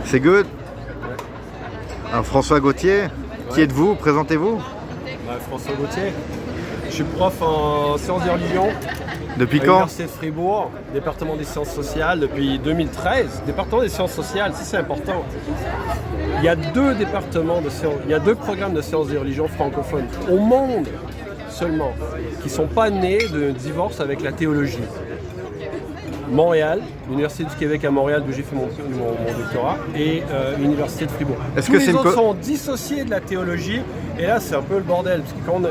C'est good. Alors, François Gauthier, qui êtes-vous? Présentez-vous. François Gauthier. Je suis prof en sciences et religions. Depuis à quand? l'Université de Fribourg, département des sciences sociales, depuis 2013. Département des sciences sociales, ça c'est important. Il y a deux départements de sciences, il y a deux programmes de sciences et religions francophones au monde seulement, qui ne sont pas nés d'un divorce avec la théologie. Montréal, l'Université du Québec à Montréal, d'où j'ai fait mon doctorat, et l'Université de Fribourg. Tous les autres sont dissociés de la théologie, et là c'est un peu le bordel, parce que quand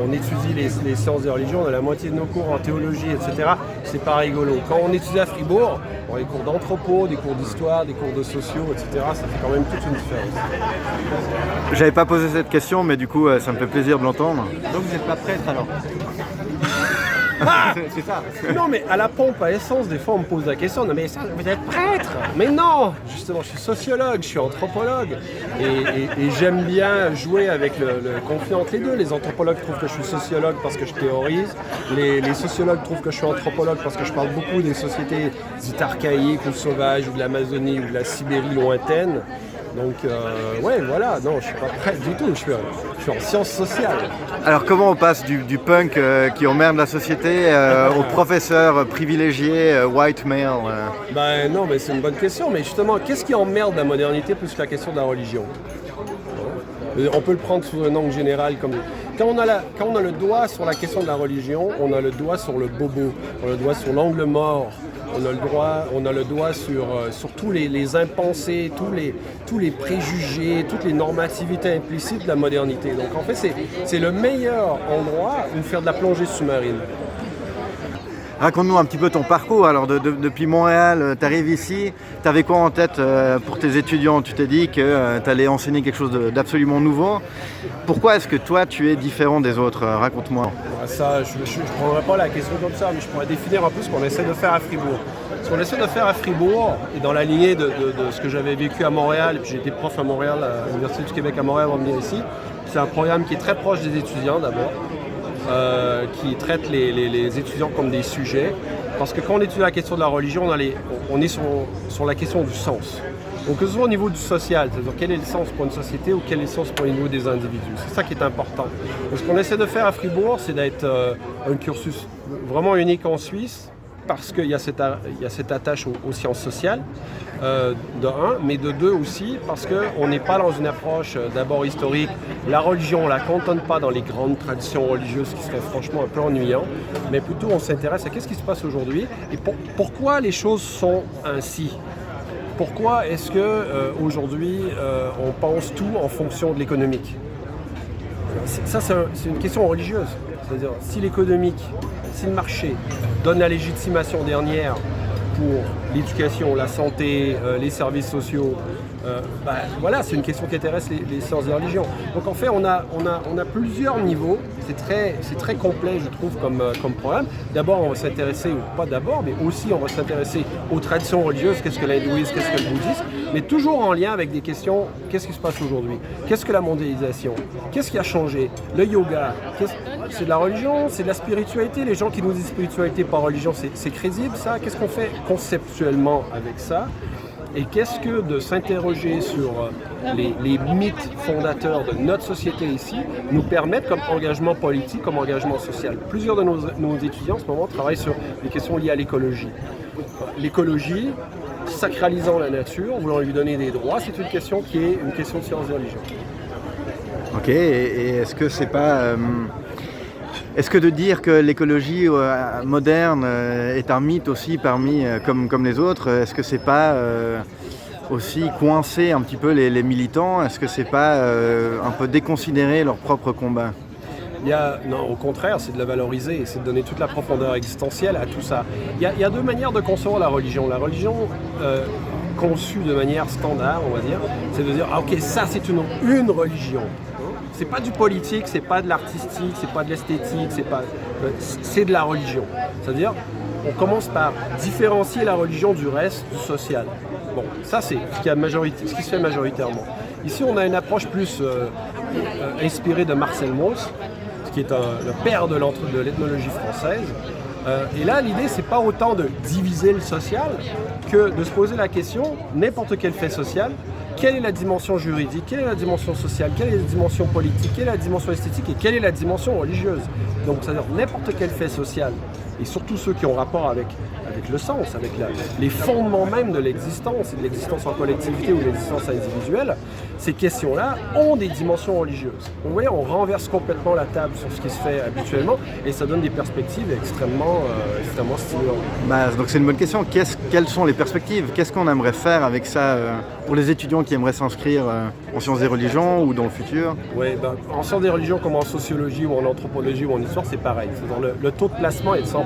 on étudie les sciences des religions, on a la moitié de nos cours en théologie, etc. C'est pas rigolo. Quand on étudie à Fribourg, on a des cours d'anthropo, des cours d'histoire, des cours de sociaux, etc. Ça fait quand même toute une différence. J'avais pas posé cette question, mais du coup ça me fait plaisir de l'entendre. Donc vous n'êtes pas prêtre alors? C'est ça. Non, mais à la pompe à essence, des fois on me pose la question, non mais ça, vous êtes prêtre? Mais non, justement, je suis sociologue, je suis anthropologue, et j'aime bien jouer avec le conflit entre les deux. Les anthropologues trouvent que je suis sociologue parce que je théorise, les sociologues trouvent que je suis anthropologue parce que je parle beaucoup des sociétés dites archaïques ou sauvages, ou de l'Amazonie, ou de la Sibérie lointaine. Donc, ouais, voilà, non, je suis pas prêtre du tout, je suis en sciences sociales. Alors, comment on passe du punk qui emmerde la société au professeur privilégié white male Ben non, mais c'est une bonne question, mais justement, qu'est-ce qui emmerde la modernité plus que la question de la religion? On peut le prendre sous un angle général comme... Quand on a le doigt sur la question de la religion, on a le doigt sur le bobo, on a le doigt sur l'angle mort. On a le doigt sur tous les impensés, tous les préjugés, toutes les normativités implicites de la modernité. Donc en fait, c'est le meilleur endroit où faire de la plongée sous-marine. Raconte-nous un petit peu ton parcours. Alors depuis Montréal, tu arrives ici, tu avais quoi en tête pour tes étudiants? Tu t'es dit que tu allais enseigner quelque chose d'absolument nouveau. Pourquoi est-ce que toi tu es différent des autres? Raconte-moi. Ça, je ne prendrai pas la question comme ça, mais je pourrais définir un peu ce qu'on essaie de faire à Fribourg. Ce qu'on essaie de faire à Fribourg, et dans la lignée de ce que j'avais vécu à Montréal, et puis j'ai été prof à Montréal, à l'Université du Québec à Montréal avant de venir ici, c'est un programme qui est très proche des étudiants d'abord. Qui traite les étudiants comme des sujets. Parce que quand on étudie la question de la religion, on est sur la question du sens. Donc que ce soit au niveau du social, c'est-à-dire quel est le sens pour une société ou quel est le sens pour le niveau des individus. C'est ça qui est important. Donc, ce qu'on essaie de faire à Fribourg, c'est d'être un cursus vraiment unique en Suisse, parce qu'il y a cette attache aux sciences sociales, de un, mais de deux aussi, parce qu'on n'est pas dans une approche d'abord historique. La religion, on ne la cantonne pas dans les grandes traditions religieuses qui seraient franchement un peu ennuyant, mais plutôt on s'intéresse à qu'est-ce qui se passe aujourd'hui et pourquoi les choses sont ainsi. Pourquoi est-ce qu'aujourd'hui on pense tout en fonction de l'économique? Ça, c'est une question religieuse. C'est-à-dire, si l'économique, si le marché donne la légitimation dernière pour l'éducation, la santé, les services sociaux, voilà, c'est une question qui intéresse les sciences et religions. Donc en fait, on a plusieurs niveaux. C'est très complet, je trouve, comme programme. D'abord, on va s'intéresser, ou pas d'abord, mais aussi on va s'intéresser aux traditions religieuses, qu'est-ce que l'hindouisme, qu'est-ce que le bouddhisme, mais toujours en lien avec des questions, qu'est-ce qui se passe aujourd'hui? Qu'est-ce que la mondialisation? Qu'est-ce qui a changé? Le yoga, c'est de la religion, c'est de la spiritualité. Les gens qui nous disent spiritualité par religion, c'est crédible ça? Qu'est-ce qu'on fait conceptuellement avec ça? Et qu'est-ce que de s'interroger sur les mythes fondateurs de notre société ici nous permettent comme engagement politique, comme engagement social? Plusieurs de nos étudiants en ce moment travaillent sur des questions liées à l'écologie. L'écologie, sacralisant la nature, voulant lui donner des droits, c'est une question qui est une question de sciences et religion. Ok, et est-ce que c'est pas... Est-ce que de dire que l'écologie moderne est un mythe aussi parmi comme les autres, est-ce que c'est pas aussi coincer un petit peu les militants? Est-ce que c'est pas un peu déconsidérer leur propre combat? Non, au contraire, c'est de la valoriser, c'est de donner toute la profondeur existentielle à tout ça. Il y a deux manières de concevoir la religion. La religion conçue de manière standard, on va dire, c'est de dire « Ah ok, ça c'est une religion ». C'est pas du politique, c'est pas de l'artistique, c'est pas de l'esthétique, c'est de la religion. C'est-à-dire, on commence par différencier la religion du reste, du social. Bon, ça c'est ce qui se fait majoritairement. Ici, on a une approche plus inspirée de Marcel Mauss, qui est le père de l'ethnologie française, Et là, l'idée, c'est pas autant de diviser le social que de se poser la question, n'importe quel fait social, quelle est la dimension juridique, quelle est la dimension sociale, quelle est la dimension politique, quelle est la dimension esthétique et quelle est la dimension religieuse. Donc, c'est-à-dire n'importe quel fait social, et surtout ceux qui ont rapport avec le sens, avec les fondements même de l'existence en collectivité ou de l'existence individuelle, ces questions-là ont des dimensions religieuses. Donc, vous voyez, on renverse complètement la table sur ce qui se fait habituellement et ça donne des perspectives extrêmement stimulantes. Donc c'est une bonne question. Quelles sont les perspectives? Qu'est-ce qu'on aimerait faire avec ça pour les étudiants qui aimeraient s'inscrire en sciences des religions ou dans le futur? Oui, en sciences des religions comme en sociologie ou en anthropologie ou en histoire, c'est pareil. Le taux de placement est de 100%.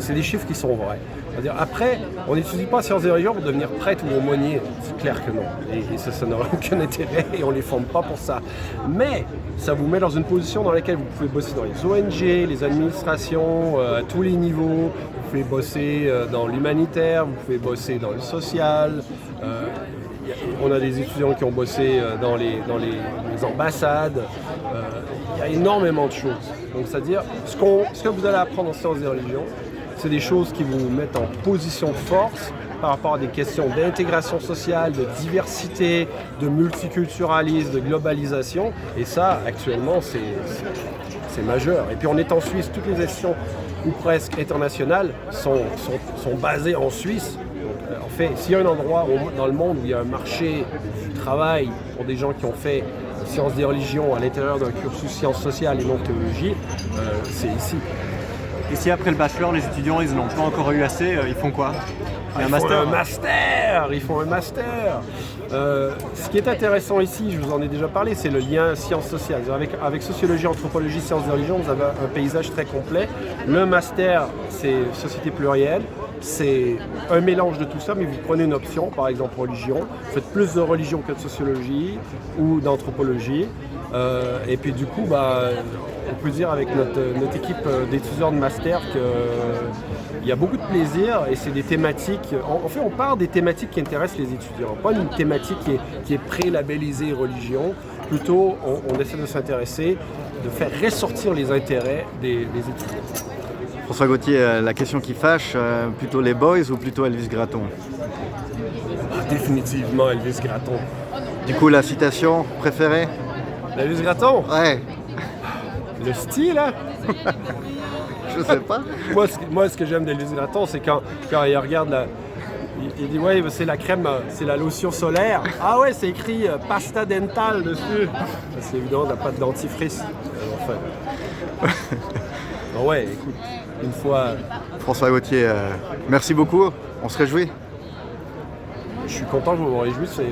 C'est des chiffres qui sont vrais. C'est-à-dire, après, on n'étudie pas sciences des religions pour devenir prêtre ou aumônier. C'est clair que non. Et ça n'aurait aucun intérêt et on ne les forme pas pour ça. Mais ça vous met dans une position dans laquelle vous pouvez bosser dans les ONG, les administrations, à tous les niveaux. Vous pouvez bosser dans l'humanitaire, vous pouvez bosser dans le social. On a des étudiants qui ont bossé dans les ambassades. Il y a énormément de choses. Donc, c'est-à-dire, ce que vous allez apprendre en sciences des religions, c'est des choses qui vous mettent en position de force par rapport à des questions d'intégration sociale, de diversité, de multiculturalisme, de globalisation. Et ça, actuellement, c'est majeur. Et puis, on est en Suisse, toutes les institutions, ou presque internationales, sont basées en Suisse. Donc, en fait, s'il y a un endroit dans le monde où il y a un marché du travail pour des gens qui ont fait sciences des religions à l'intérieur d'un cursus sciences sociales et non théologie, c'est ici. Et si après le bachelor, les étudiants, ils n'ont pas encore eu assez, ils font quoi? Ils font un master. Ce qui est intéressant ici, je vous en ai déjà parlé, c'est le lien sciences sociales. Avec sociologie, anthropologie, sciences de religion, vous avez un paysage très complet. Le master, c'est société plurielle. C'est un mélange de tout ça, mais vous prenez une option, par exemple religion. Vous faites plus de religion que de sociologie ou d'anthropologie. Et puis du coup, on peut dire avec notre équipe d'étudiants de master qu'il y a beaucoup de plaisir et c'est des thématiques. En fait, on part des thématiques qui intéressent les étudiants, pas une thématique qui est pré-labellisée religion. Plutôt, on essaie de s'intéresser, de faire ressortir les intérêts des étudiants. François Gauthier, la question qui fâche, plutôt les boys ou plutôt Elvis Gratton? Définitivement Elvis Gratton. Du coup, la citation préférée? Elvis Gratton? Ouais. Le style, hein? Je sais pas. Moi, ce que j'aime d'Elvis Gratton, c'est quand il regarde il dit ouais, c'est la crème, c'est la lotion solaire. Ah ouais, c'est écrit pasta dental dessus. C'est évidemment de la pâte dentifrice. Enfin. Bon, ouais, écoute, une fois. François Gauthier, merci beaucoup. On se réjouit. Je suis content que vous vous réjouissiez.